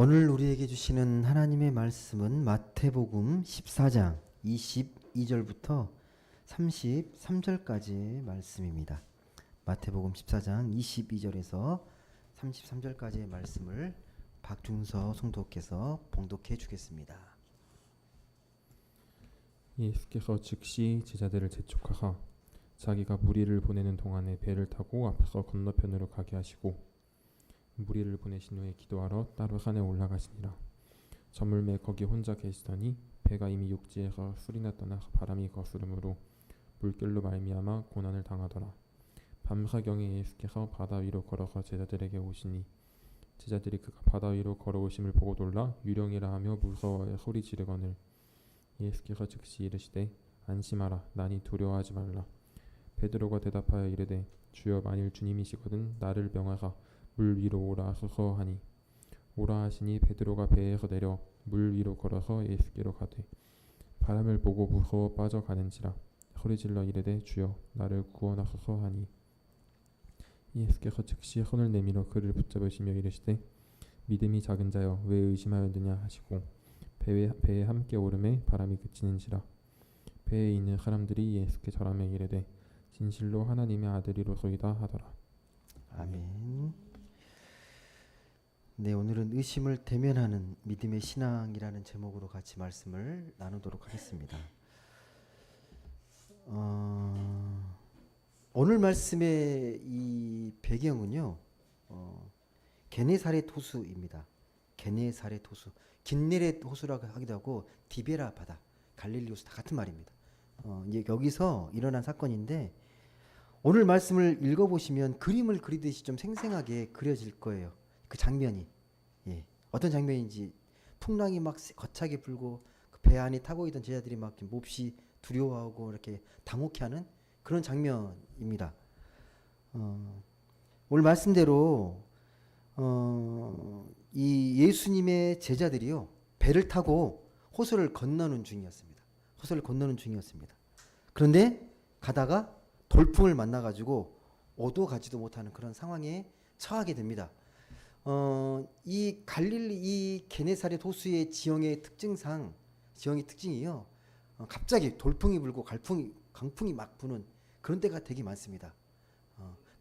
오늘 우리에게 주시는 하나님의 말씀은 마태복음 14장 22절부터 33절까지의 말씀입니다. 마태복음 14장 22절에서 33절까지의 말씀을 박중서 성도께서 봉독해 주겠습니다. 예수께서 즉시 제자들을 재촉하사 자기가 무리를 보내는 동안에 배를 타고 앞서 건너편으로 가게 하시고 무리를 보내신 후에 기도하러 따로 산에 올라가시니라. 저물매 거기 혼자 계시더니 배가 이미 육지에서 술이나 떠나 바람이 거스름으로 물결로 말미암아 고난을 당하더라. 밤사경에 예수께서 바다 위로 걸어서 제자들에게 오시니 제자들이 그가 바다 위로 걸어오심을 보고 놀라 유령이라 하며 무서워해 소리 지르거늘 예수께서 즉시 이르시되 안심하라 나니 두려워하지 말라. 베드로가 대답하여 이르되 주여 만일 주님이시거든 나를 명하사 물 위로 오라 하소서 하니 오라 하시니 베드로가 배에서 내려 물 위로 걸어서 예수께로 가되 바람을 보고 무서워 빠져가는지라 소리질러 이르되 주여 나를 구원하소서 하니 예수께서 즉시 손을 내밀어 그를 붙잡으시며 이르시되 믿음이 작은 자여 왜 의심하였느냐 하시고 배에 함께 오르매 바람이 그치는지라. 배에 있는 사람들이 예수께 절하며 이르되 진실로 하나님의 아들이로소이다 하더라. 아멘. 네, 오늘은 의심을 대면하는 믿음의 신앙이라는 제목으로 같이 말씀을 나누도록 하겠습니다. 오늘 말씀의 이 배경은요, 게네사렛 호수입니다. 게네사렛 호수, 긴네렛 호수라고 하기도 하고 디베라 바다, 갈릴리 호수 다 같은 말입니다. 이제 여기서 일어난 사건인데 오늘 말씀을 읽어보시면 그림을 그리듯이 좀 생생하게 그려질 거예요. 그 장면이, 예, 어떤 장면인지. 풍랑이 막 거차게 불고 그 배 안에 타고 있던 제자들이 막 몹시 두려워하고 이렇게 당혹해하는 그런 장면입니다. 오늘 말씀대로 이 예수님의 제자들이요 배를 타고 호수를 건너는 중이었습니다. 호수를 건너는 중이었습니다. 그런데 가다가 돌풍을 만나가지고 오도 가지도 못하는 그런 상황에 처하게 됩니다. 이 갈릴리, 이 게네사렛 호수의 지형의 특징이요. 갑자기 돌풍이 불고 강풍이 막 부는 그런 때가 되게 많습니다.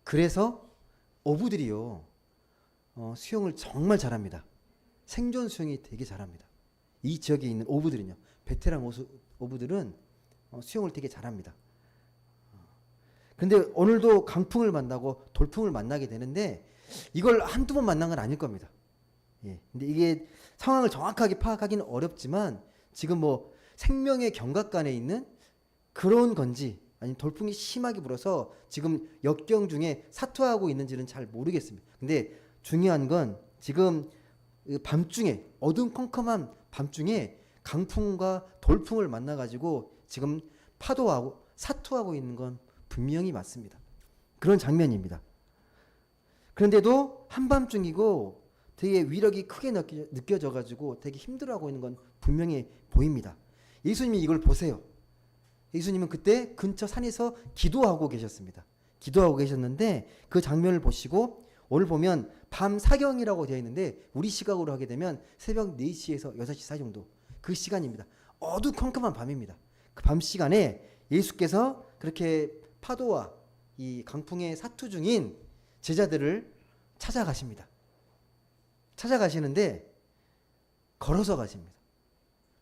그래서 어부들이요, 수영을 정말 잘합니다. 생존 수영이 되게 잘합니다. 이 지역에 있는 어부들은요, 베테랑 어부들은 수영을 되게 잘합니다. 근데 오늘도 강풍을 만나고 돌풍을 만나게 되는데 이걸 한두 번 만난 건 아닐 겁니다. 예. 근데 이게 상황을 정확하게 파악하기는 어렵지만 지금 뭐 생명의 경각간에 있는 그런 건지 아니면 돌풍이 심하게 불어서 지금 역경 중에 사투하고 있는지는 잘 모르겠습니다. 근데 중요한 건 지금 밤중에, 어둠컴컴한 밤중에 강풍과 돌풍을 만나가지고 지금 파도하고 사투하고 있는 건 분명히 맞습니다. 그런 장면입니다. 그런데도 한밤중이고 되게 위력이 크게 느껴져가지고 되게 힘들어하고 있는 건 분명히 보입니다. 예수님이 이걸 보세요. 예수님은 그때 근처 산에서 기도하고 계셨습니다. 기도하고 계셨는데 그 장면을 보시고 오늘 보면 밤 사경이라고 되어 있는데 우리 시각으로 하게 되면 새벽 4시에서 6시 사이 정도 그 시간입니다. 어두컴컴한 밤입니다. 그 밤 시간에 예수께서 그렇게 파도와 이 강풍의 사투 중인 제자들을 찾아가십니다. 찾아가시는데 걸어서 가십니다.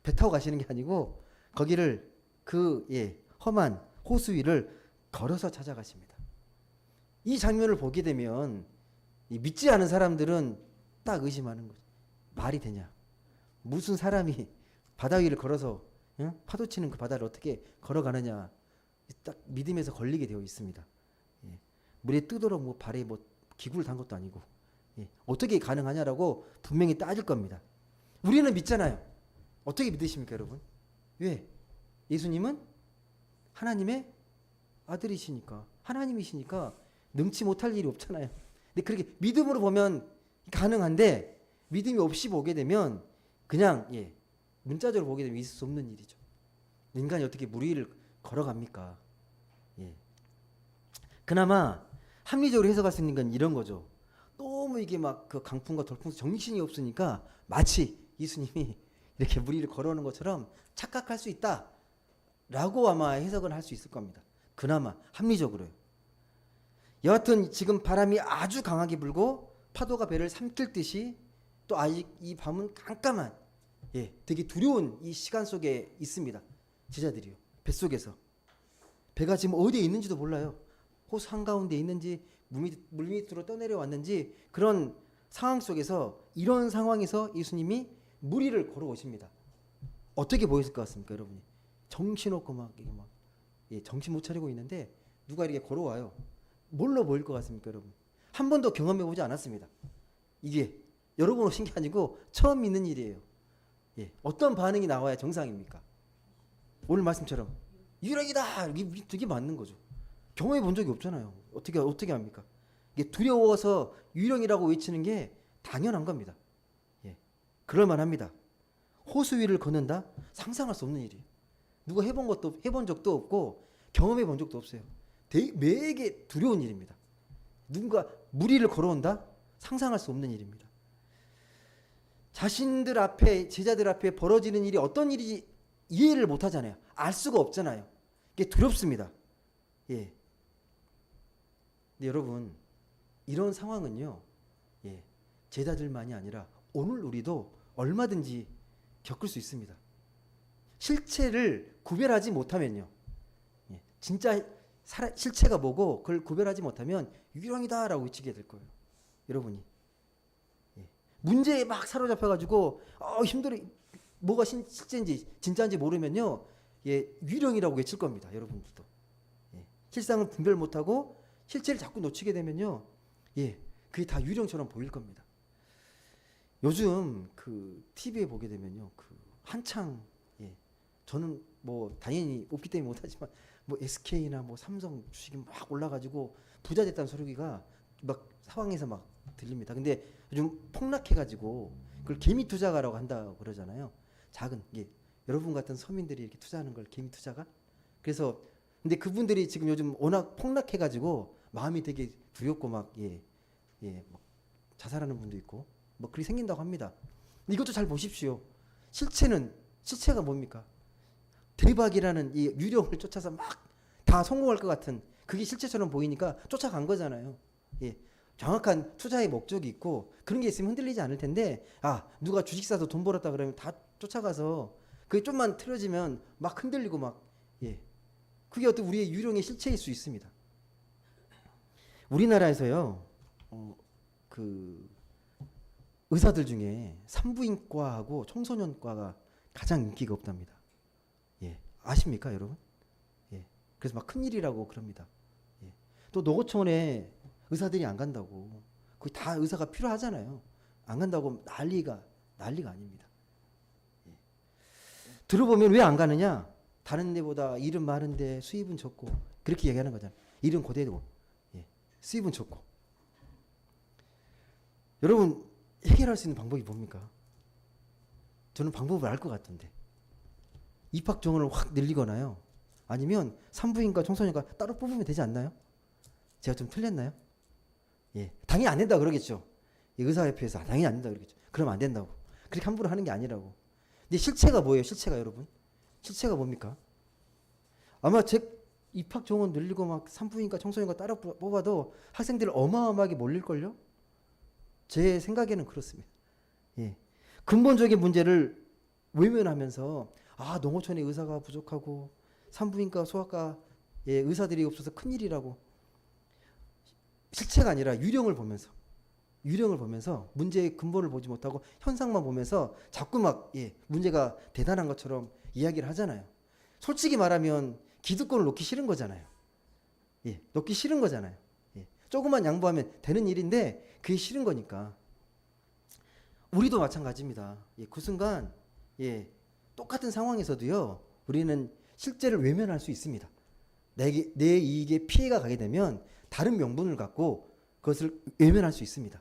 배 타고 가시는 게 아니고 거기를 험한 호수 위를 걸어서 찾아가십니다. 이 장면을 보게 되면 믿지 않은 사람들은 딱 의심하는 거죠. 말이 되냐? 무슨 사람이 바다 위를 걸어서 파도 치는 그 바다를 어떻게 걸어가느냐? 딱 믿음에서 걸리게 되어 있습니다. 예. 물에 뜨도록 뭐 발에 뭐 기구를 단 것도 아니고, 예. 어떻게 가능하냐라고 분명히 따질 겁니다. 우리는 믿잖아요. 어떻게 믿으십니까, 여러분? 왜? 예수님은 하나님의 아들이시니까, 하나님이시니까 능치 못할 일이 없잖아요. 근데 그렇게 믿음으로 보면 가능한데 믿음이 없이 보게 되면 그냥 문자적으로 보게 되면 있을 수 없는 일이죠. 인간이 어떻게 물 위를 걸어갑니까? 예. 그나마 합리적으로 해석할 수 있는 건 이런 거죠. 너무 이게 막 그 강풍과 돌풍 정신이 없으니까 마치 예수님이 이렇게 물 위를 걸어오는 것처럼 착각할 수 있다라고 아마 해석을 할 수 있을 겁니다. 그나마 합리적으로요. 여하튼 지금 바람이 아주 강하게 불고 파도가 배를 삼킬 듯이 또 아직 이 밤은 깜깜한 되게 두려운 이 시간 속에 있습니다. 제자들이요. 뱃속에서. 배가 지금 어디에 있는지도 몰라요. 호수 한가운데 있는지 물 밑으로 떠내려 왔는지 그런 상황 속에서 이런 상황에서 예수님이 물 위를 걸어오십니다. 어떻게 보였을 것 같습니까, 여러분이? 정신없고 막 이게 막 정신 못 차리고 있는데 누가 이렇게 걸어와요. 뭘로 보일 것 같습니까, 여러분? 한 번도 경험해 보지 않았습니다. 이게 여러 번 오신 게 아니고 처음 있는 일이에요. 어떤 반응이 나와야 정상입니까? 오늘 말씀처럼 유령이다 이게 맞는 거죠. 경험해 본 적이 없잖아요. 어떻게 합니까? 이게 두려워서 유령이라고 외치는 게 당연한 겁니다. 그럴 만합니다. 호수 위를 걷는다? 상상할 수 없는 일이에요. 누가 해본 적도 없고 경험해 본 적도 없어요. 매에게 두려운 일입니다. 누군가 물 위를 걸어온다? 상상할 수 없는 일입니다. 자신들 앞에 제자들 앞에 벌어지는 일이 어떤 일인지 이해를 못 하잖아요. 알 수가 없잖아요. 이게 두렵습니다. 근데 여러분 이런 상황은요. 제자들만이 아니라 오늘 우리도 얼마든지 겪을 수 있습니다. 실체를 구별하지 못하면요. 진짜 실체가 뭐고 그걸 구별하지 못하면 유령이다라고 외치게 될 거예요. 여러분이. 문제에 막 사로잡혀가지고 힘들어 뭐가 실제인지 진짜인지 모르면요. 유령이라고 외칠 겁니다. 여러분들도. 실상을 분별 못하고 실체를 자꾸 놓치게 되면요. 그게 다 유령처럼 보일 겁니다. 요즘 그 TV에 보게 되면요. 그 한창 저는 뭐 당연히 없기 때문에 못하지만 뭐 SK나 뭐 삼성 주식이 막 올라가지고 부자 됐다는 소리가 막 사방에서 막 들립니다. 근데 요즘 폭락해가지고 그걸 개미 투자가라고 한다고 그러잖아요. 작은 여러분 같은 서민들이 이렇게 투자하는 걸 개미 투자가. 그래서 근데 그분들이 지금 요즘 워낙 폭락해가지고 마음이 되게 두렵고 막 막 자살하는 분도 있고 뭐 그렇게 생긴다고 합니다. 근데 이것도 잘 보십시오. 실체가 뭡니까? 대박이라는 이 유령을 쫓아서 막 다 성공할 것 같은 그게 실체처럼 보이니까 쫓아간 거잖아요. 정확한 투자의 목적이 있고 그런 게 있으면 흔들리지 않을 텐데 누가 주식 사서 돈 벌었다 그러면 다 쫓아가서 그게 좀만 틀어지면 막 흔들리고 막 그게 어떤 우리의 유령의 실체일 수 있습니다. 우리나라에서요 그 의사들 중에 산부인과하고 청소년과가 가장 인기가 없답니다. 아십니까, 여러분? 그래서 막 큰일이라고 그럽니다. 또 노고청원에 의사들이 안 간다고. 거기 다 의사가 필요하잖아요. 안 간다고 난리가 아닙니다. 들어보면 왜 안 가느냐? 다른 데보다 일은 많은데 수입은 적고 그렇게 얘기하는 거잖아요. 일은 고되고 수입은 적고. 여러분 해결할 수 있는 방법이 뭡니까? 저는 방법을 알 것 같은데 입학 정원을 확 늘리거나요. 아니면 산부인과 청소년과 따로 뽑으면 되지 않나요? 제가 좀 틀렸나요? 당연히 안 된다고 그러겠죠. 의사협회에서 당연히 안 된다고 그러겠죠. 그러면 안 된다고. 그렇게 함부로 하는 게 아니라고. 근데 실체가 뭐예요? 실체가 여러분? 실체가 뭡니까? 아마 제 입학 정원 늘리고 막 산부인과 청소년과 따로 뽑아도 학생들 어마어마하게 몰릴걸요? 제 생각에는 그렇습니다. 근본적인 문제를 외면하면서 농어촌에 의사가 부족하고 산부인과 소아과 의사들이 없어서 큰일이라고. 실체가 아니라 유령을 보면서 문제의 근본을 보지 못하고 현상만 보면서 자꾸 막 문제가 대단한 것처럼 이야기를 하잖아요. 솔직히 말하면 기득권을 놓기 싫은 거잖아요. 놓기 싫은 거잖아요. 조금만 양보하면 되는 일인데 그게 싫은 거니까. 우리도 마찬가지입니다. 그 순간 똑같은 상황에서도요. 우리는 실제를 외면할 수 있습니다. 내 이익에 피해가 가게 되면 다른 명분을 갖고 그것을 외면할 수 있습니다.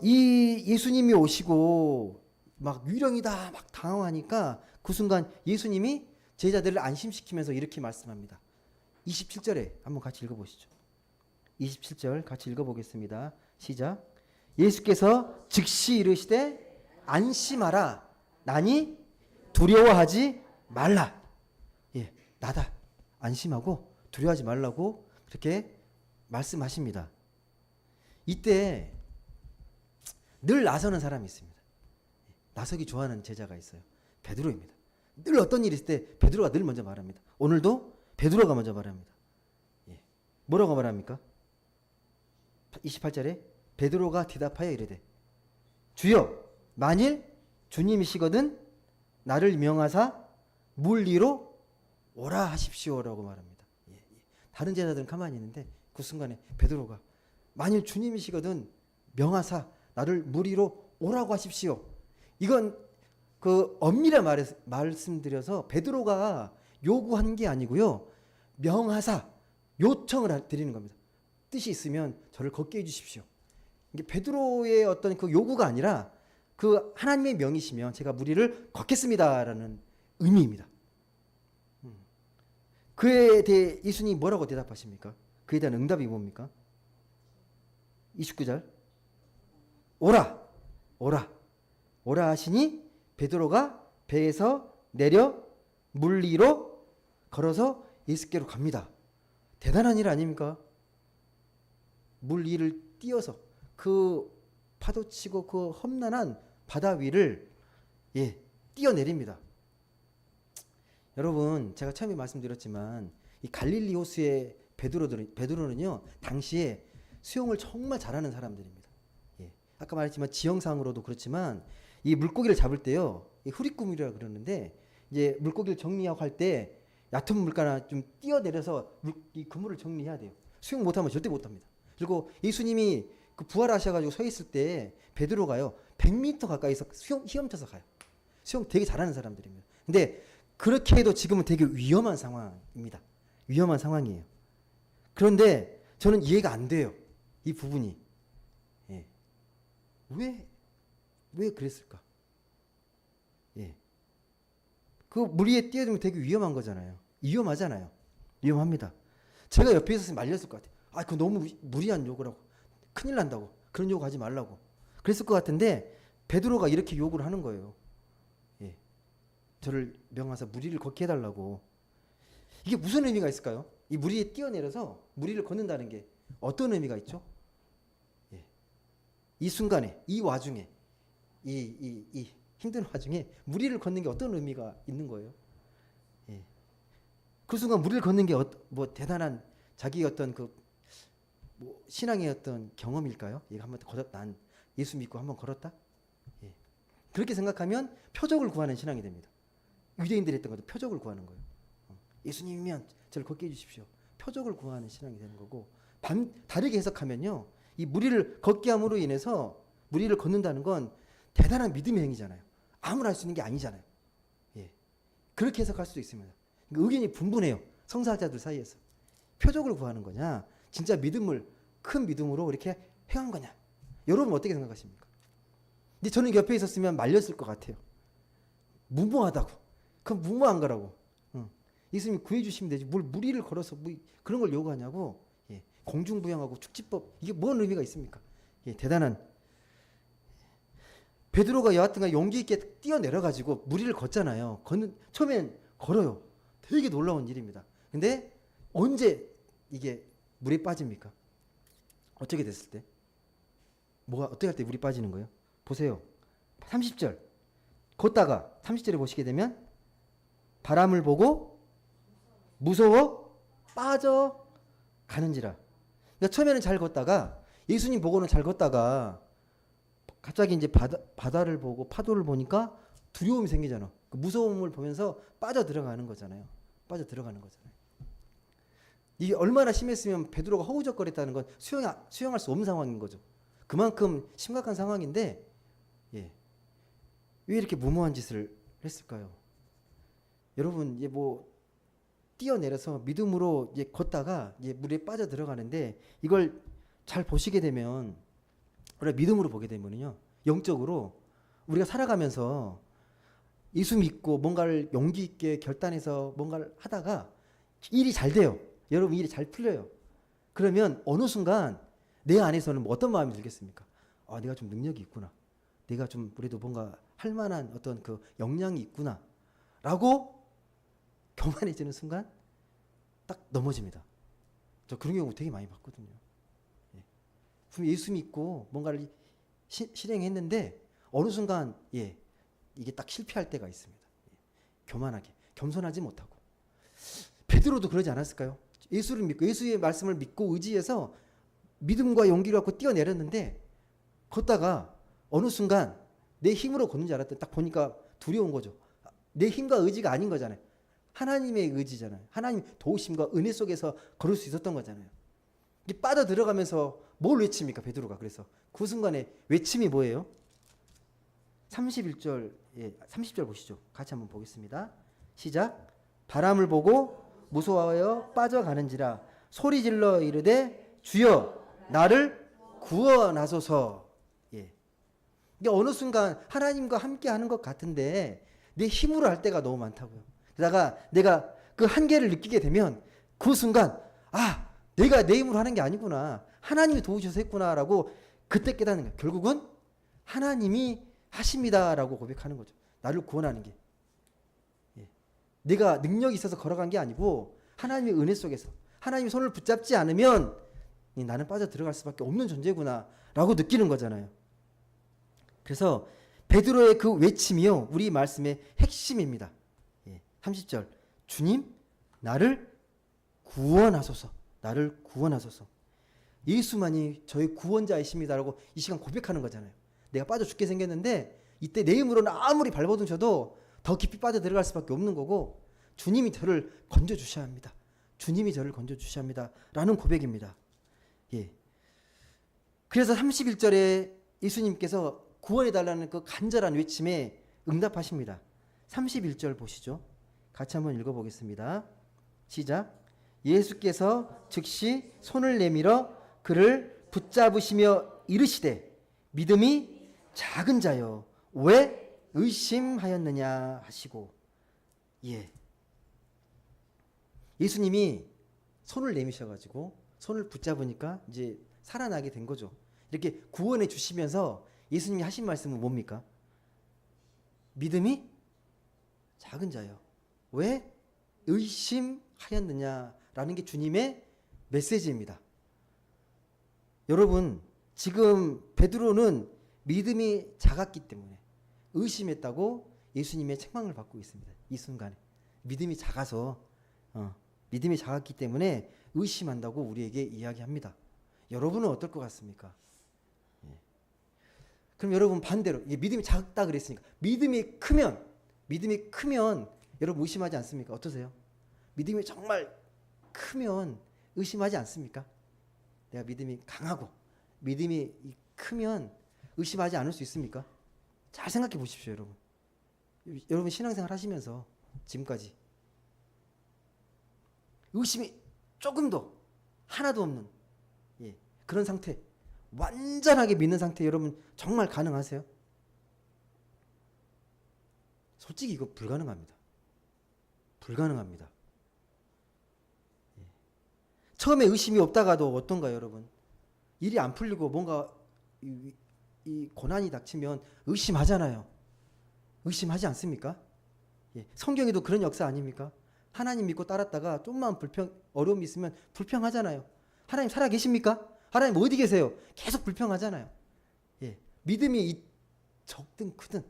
이 예수님이 오시고 막 유령이다 막 당황하니까 그 순간 예수님이 제자들을 안심시키면서 이렇게 말씀합니다. 27절에 한번 같이 읽어보시죠. 27절 같이 읽어보겠습니다. 시작. 예수께서 즉시 이르시되 안심하라. 나니 두려워하지 말라. 예, 나다. 안심하고 두려워하지 말라고 그렇게 말씀하십니다. 이때 늘 나서는 사람이 있습니다. 나서기 좋아하는 제자가 있어요. 베드로입니다. 늘 어떤 일이 있을 때 베드로가 늘 먼저 말합니다. 오늘도 베드로가 먼저 말합니다. 예. 뭐라고 말합니까? 28절에 베드로가 대답하여 이르되 주여 만일 주님이시거든 나를 명하사 물 위로 오라 하십시오라고 말합니다. 예, 예. 다른 제자들은 가만히 있는데 그 순간에 베드로가 만일 주님이시거든 명하사 나를 물 위로 오라고 하십시오. 이건 그 엄밀히 말씀드려서 베드로가 요구한 게 아니고요. 명하사 요청을 드리는 겁니다. 뜻이 있으면 저를 걷게 해주십시오. 이게 베드로의 어떤 그 요구가 아니라 그 하나님의 명이시면 제가 무리를 걷겠습니다라는 의미입니다. 그에 대해 예수님이 뭐라고 대답하십니까? 그에 대한 응답이 뭡니까? 29절 오라 오라 오라 하시니 베드로가 배에서 내려 물 위로 걸어서 예수께로 갑니다. 대단한 일 아닙니까? 물 위를 뛰어서 그 파도치고 그 험난한 바다 위를 뛰어내립니다. 여러분 제가 처음에 말씀드렸지만 이 갈릴리 호수의 베드로는요 당시에 수영을 정말 잘하는 사람들입니다. 아까 말했지만 지형상으로도 그렇지만 이 물고기를 잡을 때요 이 후리꾸미라 그러는데 이제 물고기를 정리하고 할 때 얕은 물가나 좀 뛰어내려서 이 그물을 정리해야 돼요. 수영 못하면 절대 못합니다. 그리고 예수님이 그 부활하셔가지고 서 있을 때 베드로가요 100m 가까이서 헤엄쳐서 가요. 수영 되게 잘하는 사람들입니다. 근데 그렇게 해도 지금은 되게 위험한 상황입니다. 위험한 상황이에요. 그런데 저는 이해가 안 돼요. 이 부분이. 왜 그랬을까? 그 물 위에 뛰어들면 되게 위험한 거잖아요. 위험하잖아요. 위험합니다. 제가 옆에 있었으면 말렸을 것 같아요. 아, 그거 너무 무리한 욕을 하고 큰일 난다고. 그런 욕 하지 말라고. 그랬을 것 같은데 베드로가 이렇게 욕을 하는 거예요. 저를 명하사 물 위를 걷게 해달라고. 이게 무슨 의미가 있을까요? 이 물 위에 뛰어내려서 물 위를 걷는다는 게 어떤 의미가 있죠? 이 순간에, 이 와중에, 이 힘든 와중에 물 위를 걷는 게 어떤 의미가 있는 거예요? 그 순간 물 위를 걷는 게 뭐 대단한 자기 어떤 뭐 신앙의 어떤 경험일까요? 이거 한번 난 예수 믿고 한번 걸었다? 그렇게 생각하면 표적을 구하는 신앙이 됩니다. 유대인들이 했던 것도 표적을 구하는 거예요. 예수님이면 저를 걷게 해주십시오. 표적을 구하는 신앙이 되는 거고 다르게 해석하면요. 이 무리를 걷게 함으로 인해서 무리를 걷는다는 건 대단한 믿음의 행위잖아요. 아무나 할 수 있는 게 아니잖아요. 그렇게 해석할 수도 있습니다. 의견이 분분해요. 성사학자들 사이에서. 표적을 구하는 거냐 진짜 큰 믿음으로 이렇게 행한 거냐. 여러분 어떻게 생각하십니까? 근데 저는 옆에 있었으면 말렸을 것 같아요. 무모하다고. 그건 무모한 거라고. 예수님이 구해주시면 되지. 뭘 무리를 걸어서 뭐 그런 걸 요구하냐고. 공중부양하고 축지법 이게 뭔 의미가 있습니까? 대단한 베드로가 여하튼간 용기 있게 뛰어내려가지고 무리를 걷잖아요. 처음엔 걸어요. 되게 놀라운 일입니다. 근데 언제 이게 물에 빠집니까? 어떻게 됐을 때? 어떻게 할 때 물이 빠지는 거예요? 보세요. 30절 걷다가 30절에 보시게 되면 바람을 보고 무서워 빠져가는지라. 그러니까 처음에는 잘 걷다가 예수님 보고는 잘 걷다가 갑자기 이제 바다를 보고 파도를 보니까 두려움이 생기잖아. 그 무서움을 보면서 빠져 들어가는 거잖아요. 이게 얼마나 심했으면 베드로가 허우적거렸다는 건 수용할 수 없는 상황인 거죠. 그만큼 심각한 상황인데 왜 이렇게 무모한 짓을 했을까요? 여러분 뛰어내려서 믿음으로 이제 걷다가 이제 물에 빠져 들어가는데 이걸 잘 보시게 되면 우리가 믿음으로 보게 되면요 영적으로 우리가 살아가면서 예수 믿고 뭔가를 용기 있게 결단해서 뭔가를 하다가 일이 잘 돼요. 여러분 일이 잘 풀려요. 그러면 어느 순간 내 안에서는 뭐 어떤 마음이 들겠습니까? 아, 내가 좀 능력이 있구나. 내가 좀 그래도 뭔가 할 만한 어떤 그 역량이 있구나. 라고 교만해지는 순간 딱 넘어집니다. 저 그런 경우 되게 많이 봤거든요. 예. 분명 예수 믿고 뭔가를 실행했는데 어느 순간 이게 딱 실패할 때가 있습니다. 교만하게, 겸손하지 못하고. 베드로도 그러지 않았을까요? 예수를 믿고 예수의 말씀을 믿고 의지해서 믿음과 용기를 갖고 뛰어내렸는데 걷다가 어느 순간 내 힘으로 걷는 줄 알았더니 딱 보니까 두려운 거죠. 내 힘과 의지가 아닌 거잖아요. 하나님의 의지잖아요. 하나님 도우심과 은혜 속에서 걸을 수 있었던 거잖아요. 이게 빠져 들어가면서 뭘 외칩니까, 베드로가? 그래서 그 순간에 외침이 뭐예요? 31절, 30절 보시죠. 같이 한번 보겠습니다. 시작. 바람을 보고 무서워하여 빠져가는지라 소리 질러 이르되 주여 나를 구원하소서. 이게 어느 순간 하나님과 함께 하는 것 같은데 내 힘으로 할 때가 너무 많다고요. 그러다가 내가 그 한계를 느끼게 되면 그 순간 내가 내 힘으로 하는 게 아니구나. 하나님이 도우셔서 했구나라고 그때 깨닫는 거예요. 결국은 하나님이 하십니다라고 고백하는 거죠. 나를 구원하는 게. 내가 능력이 있어서 걸어간 게 아니고 하나님의 은혜 속에서 하나님의 손을 붙잡지 않으면 나는 빠져 들어갈 수밖에 없는 존재구나라고 느끼는 거잖아요. 그래서 베드로의 그 외침이요, 우리 말씀의 핵심입니다. 30절, 주님 나를 구원하소서. 나를 구원하소서. 예수만이 저의 구원자이십니다라고 이 시간 고백하는 거잖아요. 내가 빠져 죽게 생겼는데 이때 내 힘으로는 아무리 발버둥쳐도 더 깊이 빠져 들어갈 수밖에 없는 거고 주님이 저를 건져주셔야 합니다. 주님이 저를 건져주셔야 합니다. 라는 고백입니다. 그래서 31절에 예수님께서 구원해달라는 그 간절한 외침에 응답하십니다. 31절 보시죠. 같이 한번 읽어보겠습니다. 시작. 예수께서 즉시 손을 내밀어 그를 붙잡으시며 이르시되 믿음이 작은 자여 왜 의심하였느냐 하시고. 예수님이 손을 내미셔가지고 손을 붙잡으니까 이제 살아나게 된 거죠. 이렇게 구원해 주시면서 예수님이 하신 말씀은 뭡니까? 믿음이 작은 자요. 왜 의심하였느냐라는 게 주님의 메시지입니다. 여러분, 지금 베드로는 믿음이 작았기 때문에 의심했다고 예수님의 책망을 받고 있습니다. 이 순간에 믿음이 작아서 믿음이 작았기 때문에 의심한다고 우리에게 이야기합니다. 여러분은 어떨 것 같습니까? 그럼 여러분 반대로 믿음이 작다 그랬으니까 믿음이 크면 여러분 의심하지 않습니까? 어떠세요? 믿음이 정말 크면 의심하지 않습니까? 내가 믿음이 강하고 믿음이 크면 의심하지 않을 수 있습니까? 잘 생각해 보십시오, 여러분. 여러분 신앙생활 하시면서 지금까지 의심이 조금도 하나도 없는 그런 상태, 완전하게 믿는 상태 여러분 정말 가능하세요? 솔직히 이거 불가능합니다. 불가능합니다. 처음에 의심이 없다가도 어떤가요, 여러분? 일이 안 풀리고 뭔가 이 고난이 닥치면 의심하잖아요. 의심하지 않습니까? 성경에도 그런 역사 아닙니까? 하나님 믿고 따랐다가 좀만 어려움이 있으면 불평하잖아요. 하나님 살아 계십니까? 하나님 어디 계세요? 계속 불평하잖아요. 믿음이 적든 크든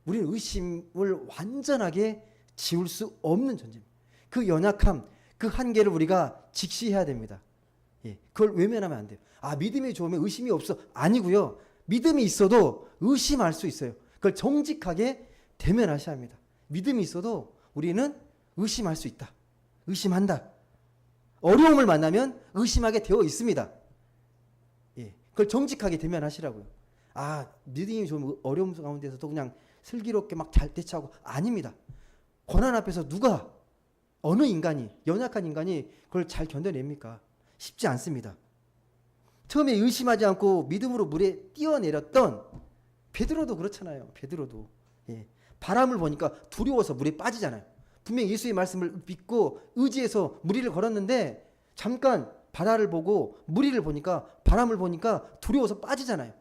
우리는 의심을 완전하게 지울 수 없는 존재입니다. 그 연약함, 그 한계를 우리가 직시해야 됩니다. 그걸 외면하면 안 돼요. 믿음이 좋으면 의심이 없어. 아니고요. 믿음이 있어도 의심할 수 있어요. 그걸 정직하게 대면하셔야 합니다. 믿음이 있어도 우리는 의심할 수 있다. 의심한다. 어려움을 만나면 의심하게 되어 있습니다. 그걸 정직하게 대면하시라고요. 믿음이 좋으면 어려움 가운데서도 그냥 슬기롭게 막 잘 대처하고. 아닙니다. 고난 앞에서 누가, 어느 인간이, 연약한 인간이 그걸 잘 견뎌냅니까? 쉽지 않습니다. 처음에 의심하지 않고 믿음으로 물에 뛰어내렸던 베드로도 그렇잖아요. 베드로도 바람을 보니까 두려워서 물에 빠지잖아요. 분명히 예수의 말씀을 믿고 의지해서 물 위를 걸었는데 잠깐 바다를 보고 무리를 보니까 바람을 보니까 두려워서 빠지잖아요.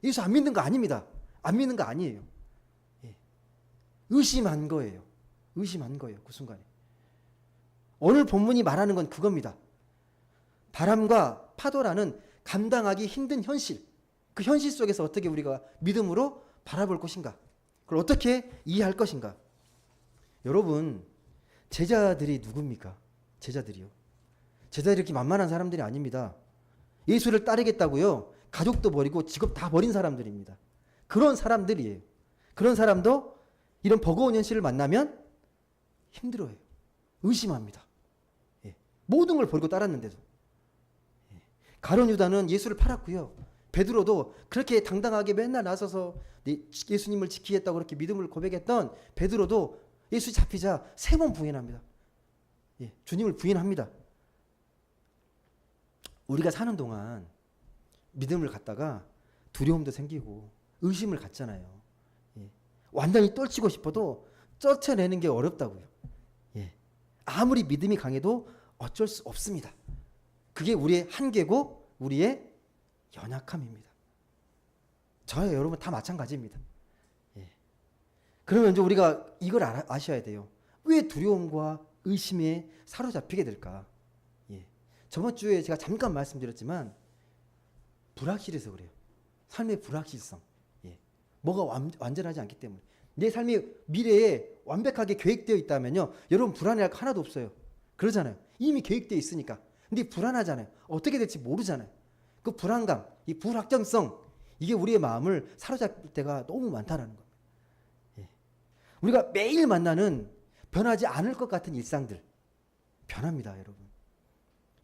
예수 안 믿는 거 아닙니다. 안 믿는 거 아니에요. 예. 의심한 거예요. 의심한 거예요. 그 순간에. 오늘 본문이 말하는 건 그겁니다. 바람과 파도라는 감당하기 힘든 현실. 그 현실 속에서 어떻게 우리가 믿음으로 바라볼 것인가? 그걸 어떻게 이해할 것인가? 여러분, 제자들이 누굽니까? 제자들이요. 제자들이 이렇게 만만한 사람들이 아닙니다. 예수를 따르겠다고요. 가족도 버리고 직업 다 버린 사람들입니다. 그런 사람들이에요. 그런 사람도 이런 버거운 현실을 만나면 힘들어해요. 의심합니다. 예. 모든 걸 버리고 따랐는데도. 예. 가룟 유다는 예수를 팔았고요. 베드로도 그렇게 당당하게 맨날 나서서 예수님을 지키겠다고 그렇게 믿음을 고백했던 베드로도 예수 잡히자 3번 부인합니다. 예. 주님을 부인합니다. 우리가 사는 동안 믿음을 갖다가 두려움도 생기고 의심을 갖잖아요. 예. 완전히 떨치고 싶어도 쩔쳐내는 게 어렵다고요. 예. 아무리 믿음이 강해도 어쩔 수 없습니다. 그게 우리의 한계고 우리의 연약함입니다. 저와 여러분 다 마찬가지입니다. 예. 그러면 이제 우리가 이걸 아셔야 돼요. 왜 두려움과 의심에 사로잡히게 될까? 예. 저번 주에 제가 잠깐 말씀드렸지만 불확실해서 그래요. 삶의 불확실성. 예. 뭐가 완전하지 않기 때문에. 내 삶이 미래에 완벽하게 계획되어 있다면요. 여러분 불안해할 거 하나도 없어요. 그러잖아요. 이미 계획되어 있으니까. 근데 불안하잖아요. 어떻게 될지 모르잖아요. 그 불안감, 이 불확정성, 이게 우리의 마음을 사로잡을 때가 너무 많다는 겁니다. 예. 우리가 매일 만나는 변하지 않을 것 같은 일상들. 변합니다, 여러분.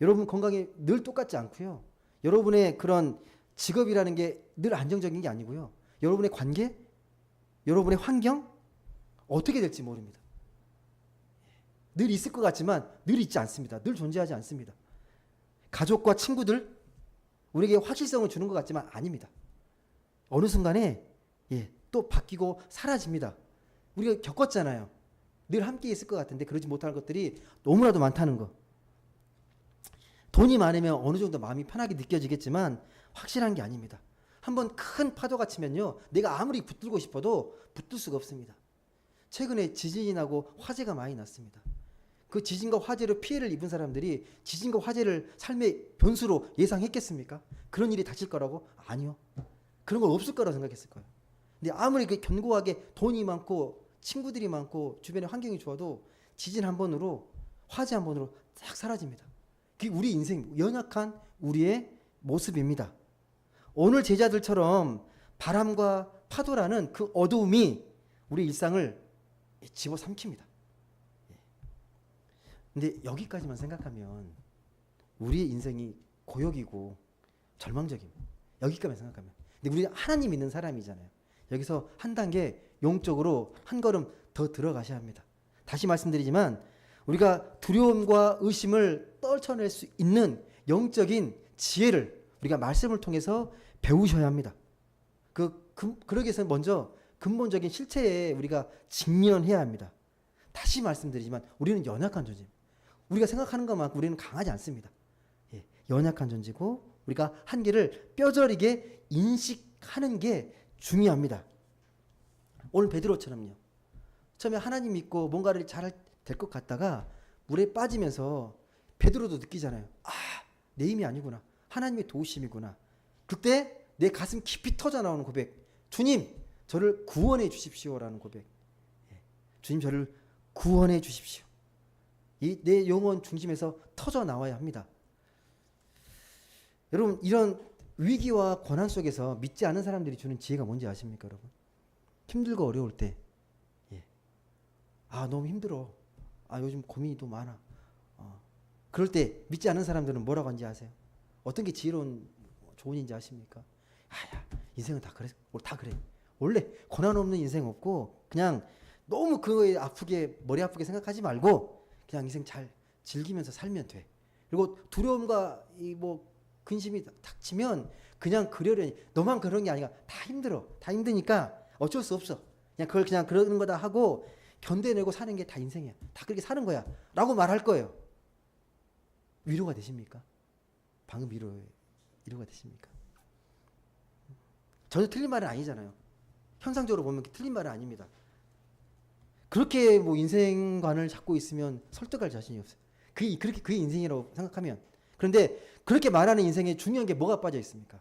여러분 건강이 늘 똑같지 않고요. 여러분의 그런 직업이라는 게 늘 안정적인 게 아니고요. 여러분의 관계, 여러분의 환경 어떻게 될지 모릅니다. 늘 있을 것 같지만 늘 있지 않습니다. 늘 존재하지 않습니다. 가족과 친구들 우리에게 확실성을 주는 것 같지만 아닙니다. 어느 순간에 또 바뀌고 사라집니다. 우리가 겪었잖아요. 늘 함께 있을 것 같은데 그러지 못하는 것들이 너무나도 많다는 거. 돈이 많으면 어느 정도 마음이 편하게 느껴지겠지만 확실한 게 아닙니다. 한번 큰 파도가 치면요. 내가 아무리 붙들고 싶어도 붙들 수가 없습니다. 최근에 지진이 나고 화재가 많이 났습니다. 그 지진과 화재로 피해를 입은 사람들이 지진과 화재를 삶의 변수로 예상했겠습니까? 그런 일이 닥칠 거라고? 아니요. 그런 건 없을 거라고 생각했을 거예요. 근데 아무리 견고하게 돈이 많고 친구들이 많고 주변에 환경이 좋아도 지진 한 번으로 화재 한 번으로 싹 사라집니다. 그게 우리 인생 연약한 우리의 모습입니다. 오늘 제자들처럼 바람과 파도라는 그 어두움이 우리 일상을 집어삼킵니다. 근데 여기까지만 생각하면 우리의 인생이 고역이고 절망적입니다. 여기까지만 생각하면. 근데 우리가 하나님 믿는 사람이잖아요. 여기서 한 단계 영적으로 한 걸음 더 들어가셔야 합니다. 다시 말씀드리지만 우리가 두려움과 의심을 떨쳐낼 수 있는 영적인 지혜를 우리가 말씀을 통해서 배우셔야 합니다. 그러기 위해서는 먼저 근본적인 실체에 우리가 직면해야 합니다. 다시 말씀드리지만 우리는 연약한 존재입니다. 우리가 생각하는 것만큼 우리는 강하지 않습니다. 연약한 존재고 우리가 한계를 뼈저리게 인식하는 게 중요합니다. 오늘 베드로처럼요. 처음에 하나님 믿고 뭔가를 잘 될 것 같다가 물에 빠지면서 베드로도 느끼잖아요. 아, 내 힘이 아니구나. 하나님의 도우심이구나. 그때 내 가슴 깊이 터져 나오는 고백. 주님, 저를 구원해 주십시오라는 고백. 주님, 저를 구원해 주십시오. 이 내 영혼 중심에서 터져 나와야 합니다. 여러분, 이런 위기와 고난 속에서 믿지 않은 사람들이 주는 지혜가 뭔지 아십니까, 여러분? 힘들고 어려울 때, 아, 너무 힘들어. 아, 요즘 고민이 또 많아. 그럴 때 믿지 않는 사람들은 뭐라고 하는지 아세요? 어떤 게 지혜로운 조언인지 아십니까? 아야, 인생은 다 그래. 다 그래. 원래 고난 없는 인생 없고 그냥 너무 그거에 아프게 머리 아프게 생각하지 말고 그냥 인생 잘 즐기면서 살면 돼. 그리고 두려움과 이 뭐 근심이 닥치면 그냥 그러려니 너만 그런 게 아니라 다 힘들어. 다 힘드니까 어쩔 수 없어. 그냥 그걸 그냥 그러는 거다 하고 견뎌내고 사는 게 다 인생이야. 다 그렇게 사는 거야. 라고 말할 거예요. 위로가 되십니까? 방금 위로가 되십니까? 전혀 틀린 말은 아니잖아요. 형상적으로 보면 틀린 말은 아닙니다. 그렇게 뭐 인생관을 잡고 있으면 설득할 자신이 없어요. 그렇게 그게 인생이라고 생각하면. 그런데 그렇게 말하는 인생에 중요한 게 뭐가 빠져 있습니까?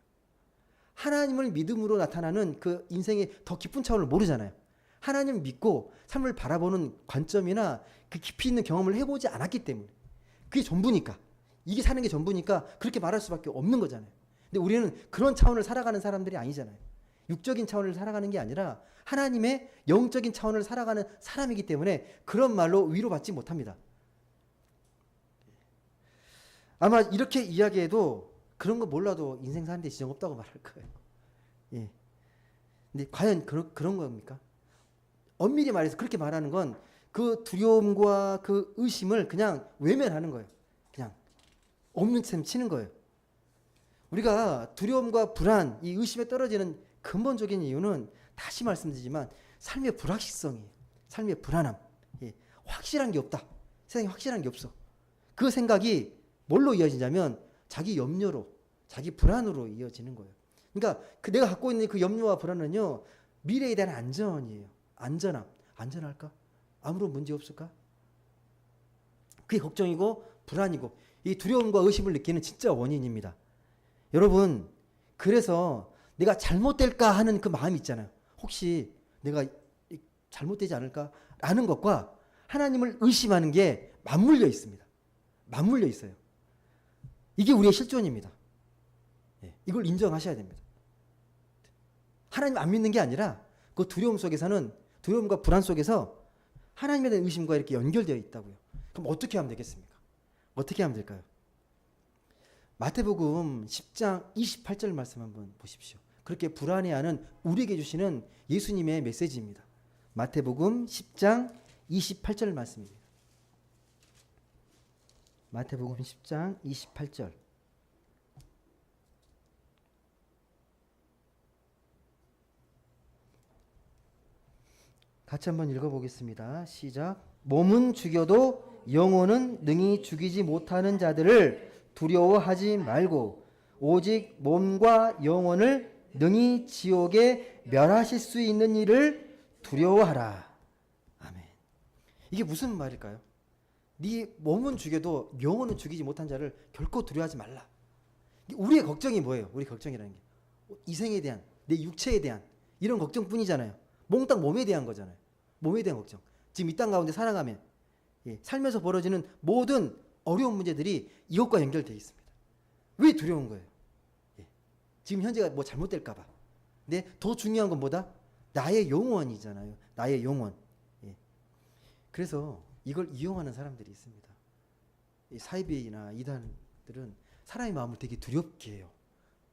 하나님을 믿음으로 나타나는 그 인생의 더 깊은 차원을 모르잖아요. 하나님을 믿고 삶을 바라보는 관점이나 그 깊이 있는 경험을 해보지 않았기 때문에. 그게 전부니까. 이게 사는 게 전부니까 그렇게 말할 수밖에 없는 거잖아요. 근데 우리는 그런 차원을 살아가는 사람들이 아니잖아요. 육적인 차원을 살아가는 게 아니라 하나님의 영적인 차원을 살아가는 사람이기 때문에 그런 말로 위로받지 못합니다. 아마 이렇게 이야기해도 그런 거 몰라도 인생 사는데 지장 없다고 말할 거예요. 예. 근데 과연 그런 겁니까? 엄밀히 말해서 그렇게 말하는 건 그 두려움과 그 의심을 그냥 외면하는 거예요. 그냥 없는 셈 치는 거예요. 우리가 두려움과 불안, 이 의심에 떨어지는 근본적인 이유는 다시 말씀드리지만 삶의 불확실성이에요. 삶의 불안함. 예. 확실한 게 없다. 세상에 확실한 게 없어. 그 생각이 뭘로 이어지냐면 자기 염려로, 자기 불안으로 이어지는 거예요. 그러니까 내가 갖고 있는 그 염려와 불안은요, 미래에 대한 안전이에요. 안전함. 안전할까? 아무런 문제 없을까? 그게 걱정이고 불안이고 이 두려움과 의심을 느끼는 진짜 원인입니다. 여러분, 그래서 내가 잘못될까 하는 그 마음이 있잖아요. 혹시 내가 잘못되지 않을까? 라는 것과 하나님을 의심하는 게 맞물려 있습니다. 맞물려 있어요. 이게 우리의 실존입니다. 이걸 인정하셔야 됩니다. 하나님 안 믿는 게 아니라 그 두려움 속에서는 두려움과 불안 속에서 하나님에 대한 의심과 이렇게 연결되어 있다고요. 그럼 어떻게 하면 되겠습니까? 어떻게 하면 될까요? 마태복음 10장 28절 말씀 한번 보십시오. 그렇게 불안해하는 우리에게 주시는 예수님의 메시지입니다. 마태복음 10장 28절 말씀입니다. 마태복음 10장 28절. 같이 한번 읽어보겠습니다. 시작. 몸은 죽여도 영혼은 능히 죽이지 못하는 자들을 두려워하지 말고 오직 몸과 영혼을 능히 지옥에 멸하실 수 있는 이를 두려워하라. 아멘. 이게 무슨 말일까요? 네 몸은 죽여도 영혼은 죽이지 못한 자를 결코 두려워하지 말라. 우리의 걱정이 뭐예요? 우리 걱정이라는 게 이생에 대한, 내 육체에 대한 이런 걱정뿐이잖아요. 몽땅 몸에 대한 거잖아요. 몸에 대한 걱정. 지금 이 땅 가운데 살아가면 살면서 벌어지는 모든 어려운 문제들이 이것과 연결되어 있습니다. 왜 두려운 거예요? 지금 현재가 뭐 잘못될까 봐. 근데 더 중요한 건 뭐다? 나의 영혼이잖아요. 나의 영혼. 그래서 이걸 이용하는 사람들이 있습니다. 사이비나 이단들은 사람의 마음을 되게 두렵게 해요.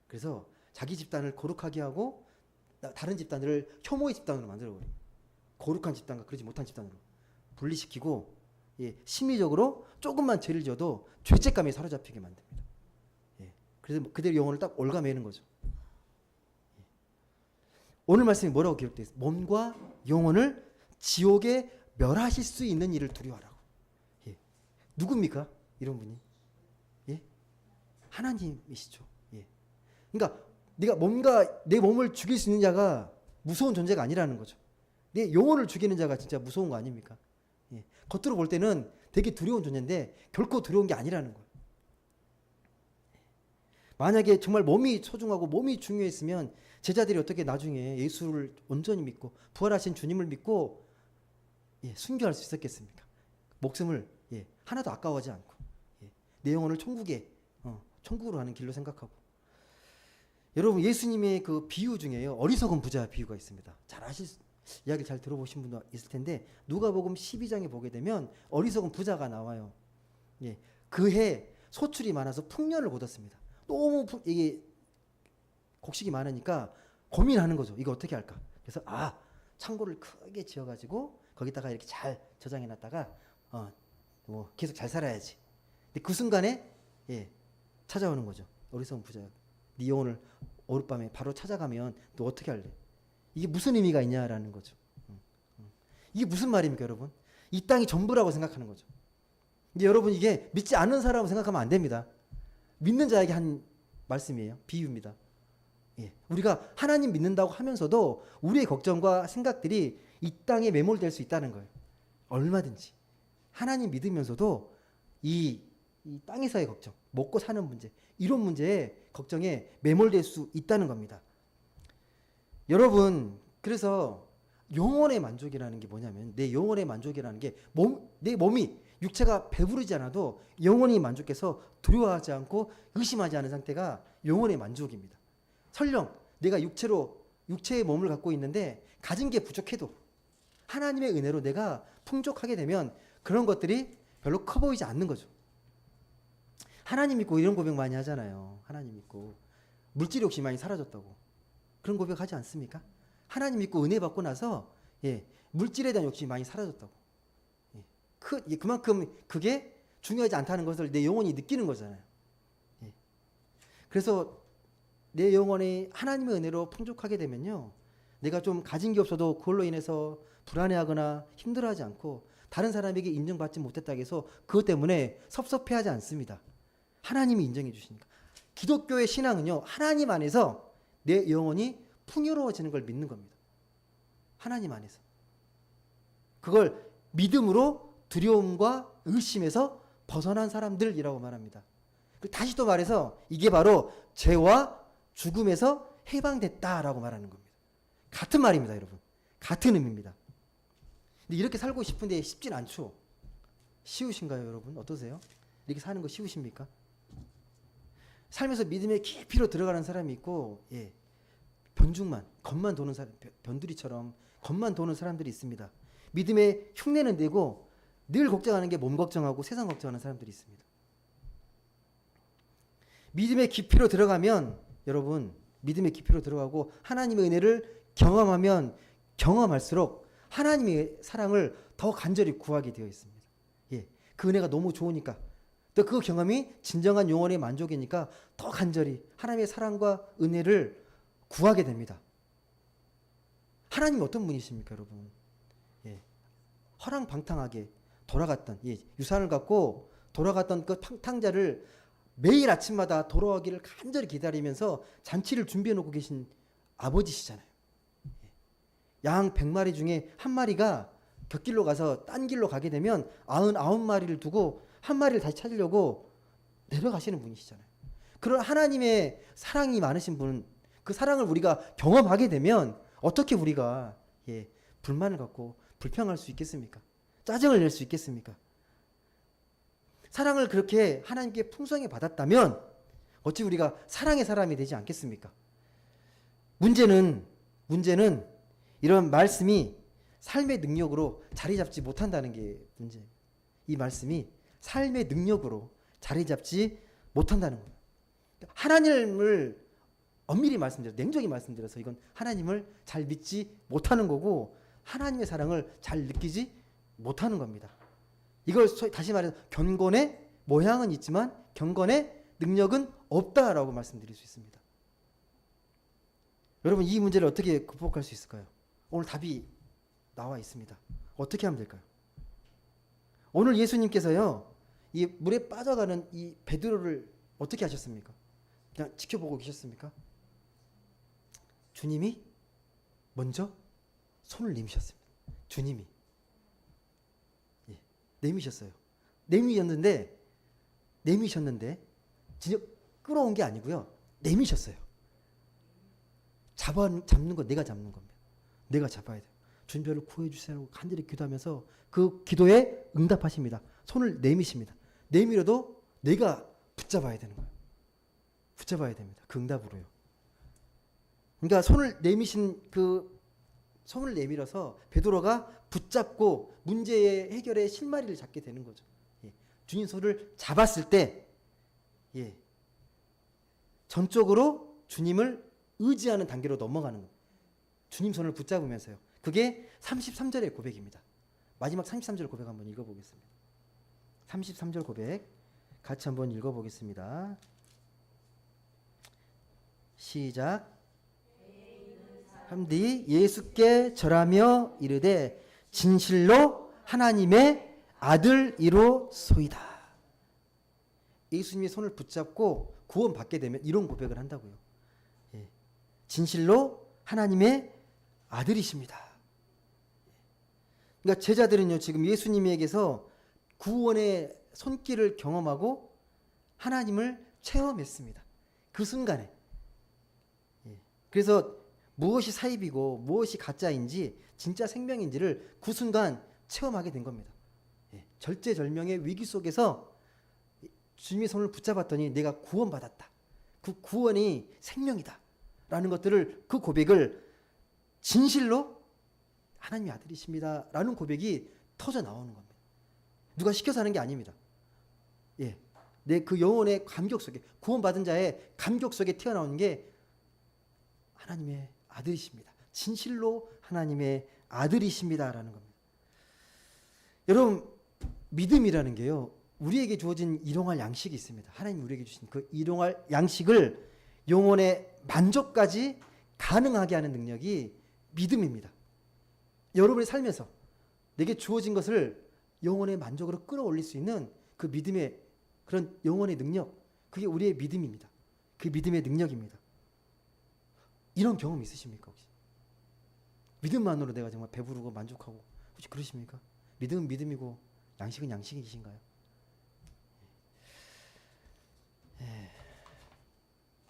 그래서 자기 집단을 거룩하게 하고 다른 집단들을 혐오의 집단으로 만들어버려요. 거룩한 집단과 그러지 못한 집단으로 분리시키고 심리적으로 조금만 죄를 지어도 죄책감에 사로잡히게 만듭니다. 그래서 그들의 영혼을 딱 올가매는 거죠. 오늘 말씀이 뭐라고 기록되어 있어요? 몸과 영혼을 지옥에 멸하실 수 있는 일을 두려워하라고. 누굽니까? 이런 분이? 하나님이시죠. 그러니까 내 몸을 죽일 수 있는 자가 무서운 존재가 아니라는 거죠. 내 영혼을 죽이는 자가 진짜 무서운 거 아닙니까? 겉으로 볼 때는 되게 두려운 존재인데 결코 두려운 게 아니라는 거예요. 만약에 정말 몸이 소중하고 몸이 중요했으면 제자들이 어떻게 나중에 예수를 온전히 믿고 부활하신 주님을 믿고 순교할 수 있었겠습니까? 목숨을 하나도 아까워하지 않고 내 영혼을 천국으로 하는 길로 생각하고. 여러분, 예수님의 그 비유 중에요, 어리석은 부자 비유가 있습니다. 이야기를 잘 들어보신 분도 있을 텐데 누가복음 12장에 보게 되면 어리석은 부자가 나와요. 그해 소출이 많아서 풍년을 거뒀습니다. 너무 이게 곡식이 많으니까 고민하는 거죠. 이거 어떻게 할까? 그래서 창고를 크게 지어가지고 거기다가 이렇게 잘 저장해놨다가 뭐 계속 잘 살아야지. 근데 그 순간에 찾아오는 거죠. 어리석은 부자요. 네 영혼을 오룻밤에 바로 찾아가면 너 어떻게 할래? 이게 무슨 의미가 있냐라는 거죠. 이게 무슨 말입니까, 여러분? 이 땅이 전부라고 생각하는 거죠. 이제 여러분 이게 믿지 않는 사람으로 생각하면 안 됩니다. 믿는 자에게 한 말씀이에요. 비유입니다. 예. 우리가 하나님 믿는다고 하면서도 우리의 걱정과 생각들이 이 땅에 매몰될 수 있다는 거예요. 얼마든지. 하나님 믿으면서도 이 땅에서의 걱정, 먹고 사는 문제, 이런 문제에 걱정에 매몰될 수 있다는 겁니다. 여러분, 그래서 영혼의 만족이라는 게 뭐냐면, 내 영혼의 만족이라는 게 내 몸이, 육체가 배부르지 않아도 영혼이 만족해서 두려워하지 않고 의심하지 않은 상태가 영혼의 만족입니다. 설령 내가 육체의 몸을 갖고 있는데 가진 게 부족해도 하나님의 은혜로 내가 풍족하게 되면 그런 것들이 별로 커 보이지 않는 거죠. 하나님 믿고 이런 고백 많이 하잖아요. 하나님 믿고 물질 욕심 많이 사라졌다고. 그런 고백 하지 않습니까? 하나님 믿고 은혜 받고 나서 물질에 대한 욕심이 많이 사라졌다고. 그만큼 그게 중요하지 않다는 것을 내 영혼이 느끼는 거잖아요. 그래서 내 영혼이 하나님의 은혜로 풍족하게 되면요, 내가 좀 가진 게 없어도 그걸로 인해서 불안해하거나 힘들어하지 않고 다른 사람에게 인정받지 못했다고 해서 그것 때문에 섭섭해하지 않습니다. 하나님이 인정해 주시니까. 기독교의 신앙은요, 하나님 안에서 내 영혼이 풍요로워지는 걸 믿는 겁니다. 하나님 안에서. 그걸 믿음으로 두려움과 의심에서 벗어난 사람들이라고 말합니다. 다시 또 말해서 이게 바로 죄와 죽음에서 해방됐다라고 말하는 겁니다. 같은 말입니다, 여러분. 같은 의미입니다. 근데 이렇게 살고 싶은데 쉽진 않죠. 쉬우신가요, 여러분? 어떠세요? 이렇게 사는 거 쉬우십니까? 삶에서 믿음의 깊이로 들어가는 사람이 있고, 겉만 도는 사람, 변두리처럼 겉만 도는 사람들이 있습니다. 믿음의 흉내는 내고 늘 걱정하는 게 몸 걱정하고 세상 걱정하는 사람들이 있습니다. 믿음의 깊이로 들어가면, 여러분, 믿음의 깊이로 들어가고 하나님의 은혜를 경험하면 경험할수록 하나님의 사랑을 더 간절히 구하게 되어 있습니다. 그 은혜가 너무 좋으니까, 또 그 경험이 진정한 영혼의 만족이니까 더 간절히 하나님의 사랑과 은혜를 구하게 됩니다. 하나님이 어떤 분이십니까, 여러분? 허랑방탕하게 돌아갔던, 유산을 갖고 돌아갔던 그 탕자를 매일 아침마다 돌아오기를 간절히 기다리면서 잔치를 준비해 놓고 계신 아버지시잖아요. 양 100마리 중에 한 마리가 곁길로 가서 딴 길로 가게 되면 99마리를 두고 한 마리를 다시 찾으려고 내려가시는 분이시잖아요. 그런 하나님의 사랑이 많으신 분, 그 사랑을 우리가 경험하게 되면 어떻게 우리가 불만을 갖고 불평할 수 있겠습니까? 짜증을 낼 수 있겠습니까? 사랑을 그렇게 하나님께 풍성히 받았다면 어찌 우리가 사랑의 사람이 되지 않겠습니까? 문제는 이런 말씀이 삶의 능력으로 자리 잡지 못한다는 게 문제예요. 이 말씀이 삶의 능력으로 자리 잡지 못한다는 거예요. 하나님을 엄밀히 말씀드려서, 냉정히 말씀드려서 이건 하나님을 잘 믿지 못하는 거고 하나님의 사랑을 잘 느끼지 못하는 겁니다. 이걸 다시 말해서 경건의 모양은 있지만 경건의 능력은 없다라고 말씀드릴 수 있습니다. 여러분, 이 문제를 어떻게 극복할 수 있을까요? 오늘 답이 나와 있습니다. 어떻게 하면 될까요? 오늘 예수님께서요, 이 물에 빠져가는 이 베드로를 어떻게 하셨습니까? 그냥 지켜보고 계셨습니까? 주님이 먼저 손을 내미셨습니다. 주님이 내미셨어요. 내미셨는데 진짜 끌어온 게 아니고요. 내미셨어요. 잡는 건 내가 잡는 겁니다. 내가 잡아야 돼요. 주님 저를 구해주세요. 간절히 기도하면서 그 기도에 응답하십니다. 손을 내미십니다. 내밀어도 내가 붙잡아야 되는 거예요. 붙잡아야 됩니다. 그 응답으로요. 그러니까 손을 내밀어서 베드로가 붙잡고 문제의 해결의 실마리를 잡게 되는 거죠. 주님 손을 잡았을 때 전적으로 주님을 의지하는 단계로 넘어가는 거예요. 주님 손을 붙잡으면서요. 그게 33절의 고백입니다. 마지막 33절 고백 한번 읽어보겠습니다. 33절 고백 같이 한번 읽어보겠습니다. 시작. 함디 예수께 절하며 이르되 진실로 하나님의 아들이로소이다. 예수님의 손을 붙잡고 구원받게 되면 이런 고백을 한다고요. 예. 진실로 하나님의 아들이십니다. 그러니까 제자들은요, 지금 예수님에게서 구원의 손길을 경험하고 하나님을 체험했습니다. 그 순간에. 예. 그래서 무엇이 사입이고 무엇이 가짜인지 진짜 생명인지를 그 순간 체험하게 된 겁니다. 예. 절제절명의 위기 속에서 주님의 손을 붙잡았더니 내가 구원받았다. 그 구원이 생명이다. 라는 것들을, 그 고백을 진실로 하나님의 아들이십니다. 라는 고백이 터져 나오는 겁니다. 누가 시켜서 하는 게 아닙니다. 예. 내 그 영혼의 감격 속에, 구원받은 자의 감격 속에 튀어나오는 게 하나님의 아들이십니다. 진실로 하나님의 아들이십니다. 라는 겁니다. 여러분, 믿음이라는 게요, 우리에게 주어진 일용할 양식이 있습니다. 하나님 우리에게 주신 그 일용할 양식을 영혼의 만족까지 가능하게 하는 능력이 믿음입니다. 여러분의 삶에서 내게 주어진 것을 영혼의 만족으로 끌어올릴 수 있는 그 믿음의 그런 영혼의 능력, 그게 우리의 믿음입니다. 그 믿음의 능력입니다. 이런 경험 있으십니까 혹시? 믿음만으로 내가 정말 배부르고 만족하고 혹시 그러십니까? 믿음은 믿음이고 양식은 양식이신가요?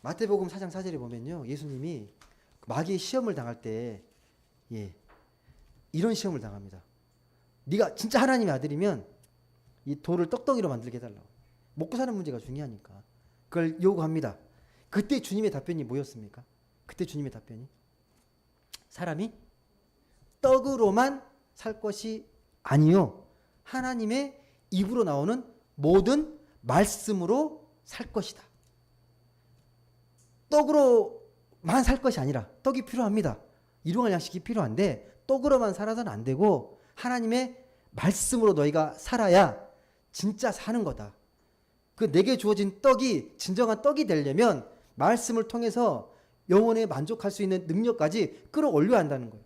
마태복음 4장 4절에 보면요, 예수님이 마귀의 시험을 당할 때 이런 시험을 당합니다. 네가 진짜 하나님의 아들이면 이 돌을 떡덩이로 만들게 해달라고. 먹고 사는 문제가 중요하니까 그걸 요구합니다. 그때 주님의 답변이 뭐였습니까? 그때 주님의 답변이 사람이 떡으로만 살 것이 아니요 하나님의 입으로 나오는 모든 말씀으로 살 것이다. 떡으로만 살 것이 아니라, 떡이 필요합니다. 일용할 양식이 필요한데 떡으로만 살아서는 안 되고 하나님의 말씀으로 너희가 살아야 진짜 사는 거다. 그 내게 주어진 떡이 진정한 떡이 되려면 말씀을 통해서 영혼에 만족할 수 있는 능력까지 끌어올려야 한다는 거예요.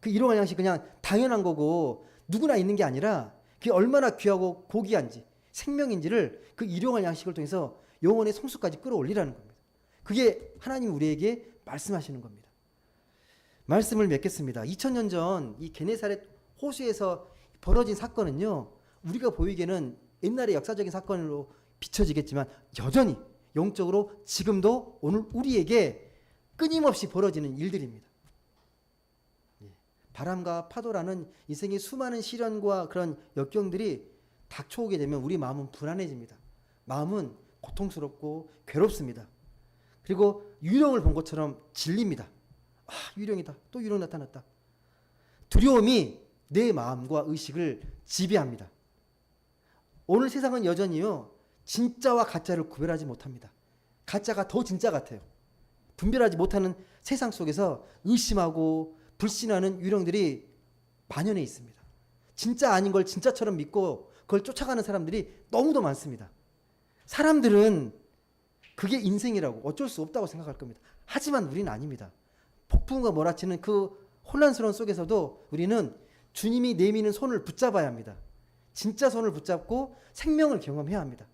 그 일용할 양식 그냥 당연한 거고 누구나 있는 게 아니라 그게 얼마나 귀하고 고귀한지 생명인지를 그 일용할 양식을 통해서 영혼의 성수까지 끌어올리라는 겁니다. 그게 하나님 우리에게 말씀하시는 겁니다. 말씀을 맺겠습니다. 2000년 전 이 게네사렛 호수에서 벌어진 사건은요, 우리가 보이기에는 옛날의 역사적인 사건으로 비춰지겠지만 여전히 영적으로 지금도 오늘 우리에게 끊임없이 벌어지는 일들입니다. 바람과 파도라는 인생의 수많은 시련과 그런 역경들이 닥쳐오게 되면 우리 마음은 불안해집니다. 마음은 고통스럽고 괴롭습니다. 그리고 유령을 본 것처럼 질립니다. 아, 유령이다. 또 유령 나타났다. 두려움이 내 마음과 의식을 지배합니다. 오늘 세상은 여전히요, 진짜와 가짜를 구별하지 못합니다. 가짜가 더 진짜 같아요. 분별하지 못하는 세상 속에서 의심하고 불신하는 유령들이 만연해 있습니다. 진짜 아닌 걸 진짜처럼 믿고 그걸 쫓아가는 사람들이 너무도 많습니다. 사람들은 그게 인생이라고 어쩔 수 없다고 생각할 겁니다. 하지만 우리는 아닙니다. 폭풍과 몰아치는 그 혼란스러운 속에서도 우리는 주님이 내미는 손을 붙잡아야 합니다. 진짜 손을 붙잡고 생명을 경험해야 합니다.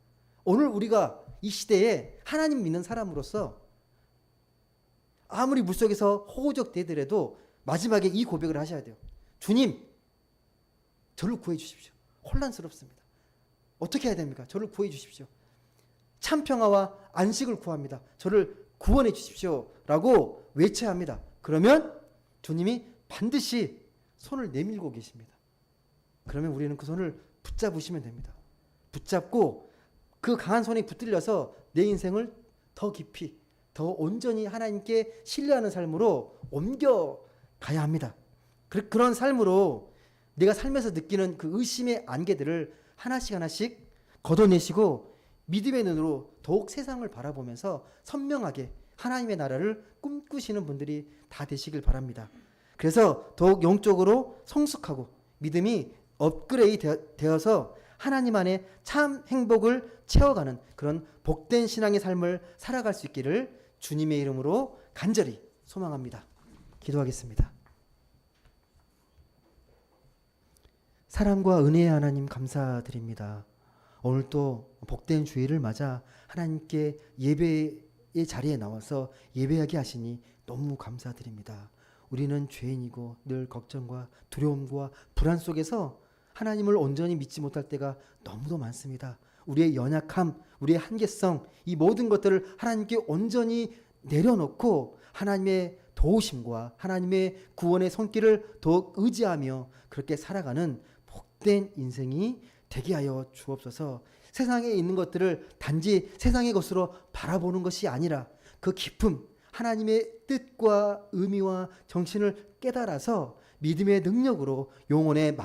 오늘 우리가 이 시대에 하나님 믿는 사람으로서 아무리 물속에서 호우적대더라도 마지막에 이 고백을 하셔야 돼요. 주님, 저를 구해 주십시오. 혼란스럽습니다. 어떻게 해야 됩니까? 저를 구해 주십시오. 참 평화와 안식을 구합니다. 저를 구원해 주십시오. 라고 외쳐야 합니다. 그러면 주님이 반드시 손을 내밀고 계십니다. 그러면 우리는 그 손을 붙잡으시면 됩니다. 붙잡고 그 강한 손에 붙들려서 내 인생을 더 깊이, 더 온전히 하나님께 신뢰하는 삶으로 옮겨가야 합니다. 그런 삶으로 내가 살면서 느끼는 그 의심의 안개들을 하나씩 하나씩 걷어내시고 믿음의 눈으로 더욱 세상을 바라보면서 선명하게 하나님의 나라를 꿈꾸시는 분들이 다 되시길 바랍니다. 그래서 더욱 영적으로 성숙하고 믿음이 업그레이드 되어서 하나님 안에 참 행복을 채워가는 그런 복된 신앙의 삶을 살아갈 수 있기를 주님의 이름으로 간절히 소망합니다. 기도하겠습니다. 사랑과 은혜의 하나님 감사드립니다. 오늘 또 복된 주일을 맞아 하나님께 예배의 자리에 나와서 예배하게 하시니 너무 감사드립니다. 우리는 죄인이고 늘 걱정과 두려움과 불안 속에서 하나님을 온전히 믿지 못할 때가 너무도 많습니다. 우리의 연약함, 우리의 한계성, 이 모든 것들을 하나님께 온전히 내려놓고 하나님의 도우심과 하나님의 구원의 손길을 더욱 의지하며 그렇게 살아가는 복된 인생이 되게 하여 주옵소서. 세상에 있는 것들을 단지 세상의 것으로 바라보는 것이 아니라 그 깊음, 하나님의 뜻과 의미와 정신을 깨달아서 믿음의 능력으로 영혼의